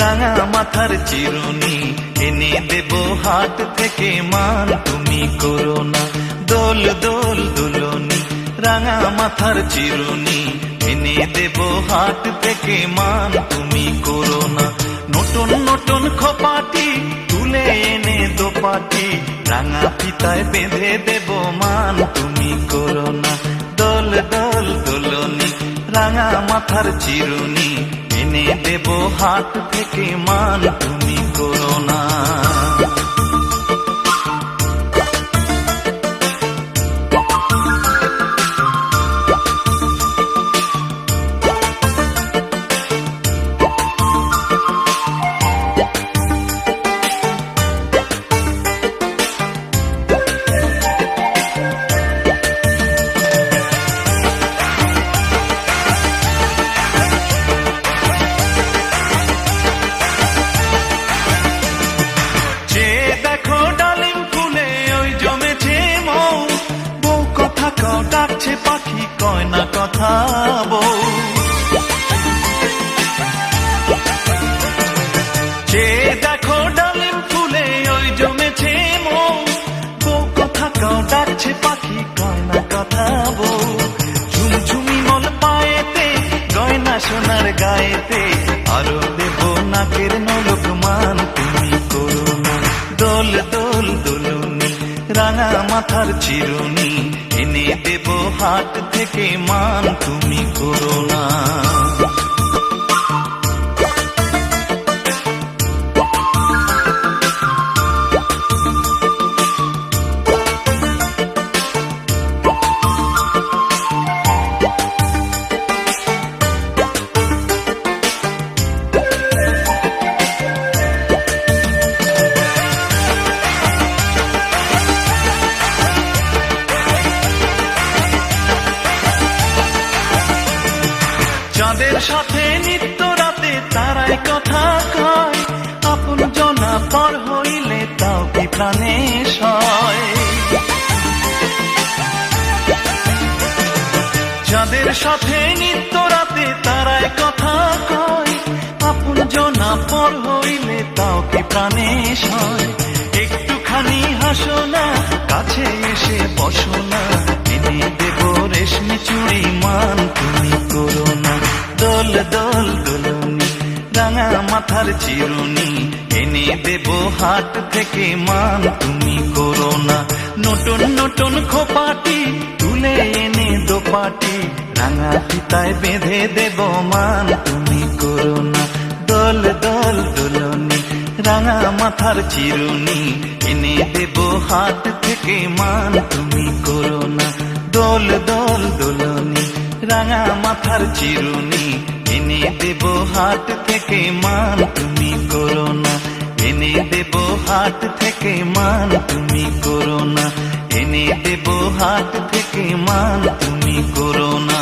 রাঙা মাথার চিরুনি এনে দেব হাট থেকে মান তুমি করো না। দোল দোল দুলনি রাঙা মাথার চিরুনি এনে দেব হাট থেকে মান তুমি করো না। নতুন নতুন খোপাটি তুলে এনে দোপাটি রাঙা ফিতায় বেঁধে দেব মান তুমি করো না। দোল দোল দুলনি রাঙা মাথার চিরুনি এনে দেব হাট থেকে মান তুমি করো না। ডাকছে পাখি কয় না কথা বউ, যে দেখো ডালিম ফুলে ওই জমেছে মৌ। বউ কথা কাও ডাকছে পাখি কয় না কথা বউ। ঝুমঝুমি মল পায়েতে গয়না সোনার গায়েতে আরো দেব নাকের নলক মান তুমি করো না। দোল দোল দুলুনি রাঙা মাথার চিরুনি এনে দেব হাট থেকে মান তুমি করো না। চাঁদের সাথে নিত্য রাতে তারাই কথা কয়, আপন জনা পর হইলে তাও কি প্রাণে সয়। চাঁদের সাথে নিত্য রাতে তারাই কথা কয়, আপন জনা পর হইলে তাও কি প্রাণে সয়। একটুখানি হাসো না কাছে এসে বসো না, এনে দেব রেশমি চুড়ি মান তুমি করো না। দোল দোল দুলনি রাঙা মাথার চিরুনি এনে দেব হাট থেকে মান তুমি করো না। নতুন নতুন খোপাটি তুলে এনে দোপাটি রাঙা ফিতায় বেঁধে দেব মান তুমি করো না। দোল দোল দুলনি রাঙা মাথার চিরুনি এনে দেব হাট থেকে মান তুমি করো না। দোল দোল দুলনি রাঙা মাথার চিরুনি এনে দেব হাট থেকে মান তুমি করো না। এনে দেব হাট থেকে মান তুমি করো না। এনে দেব হাট থেকে মান তুমি করো না।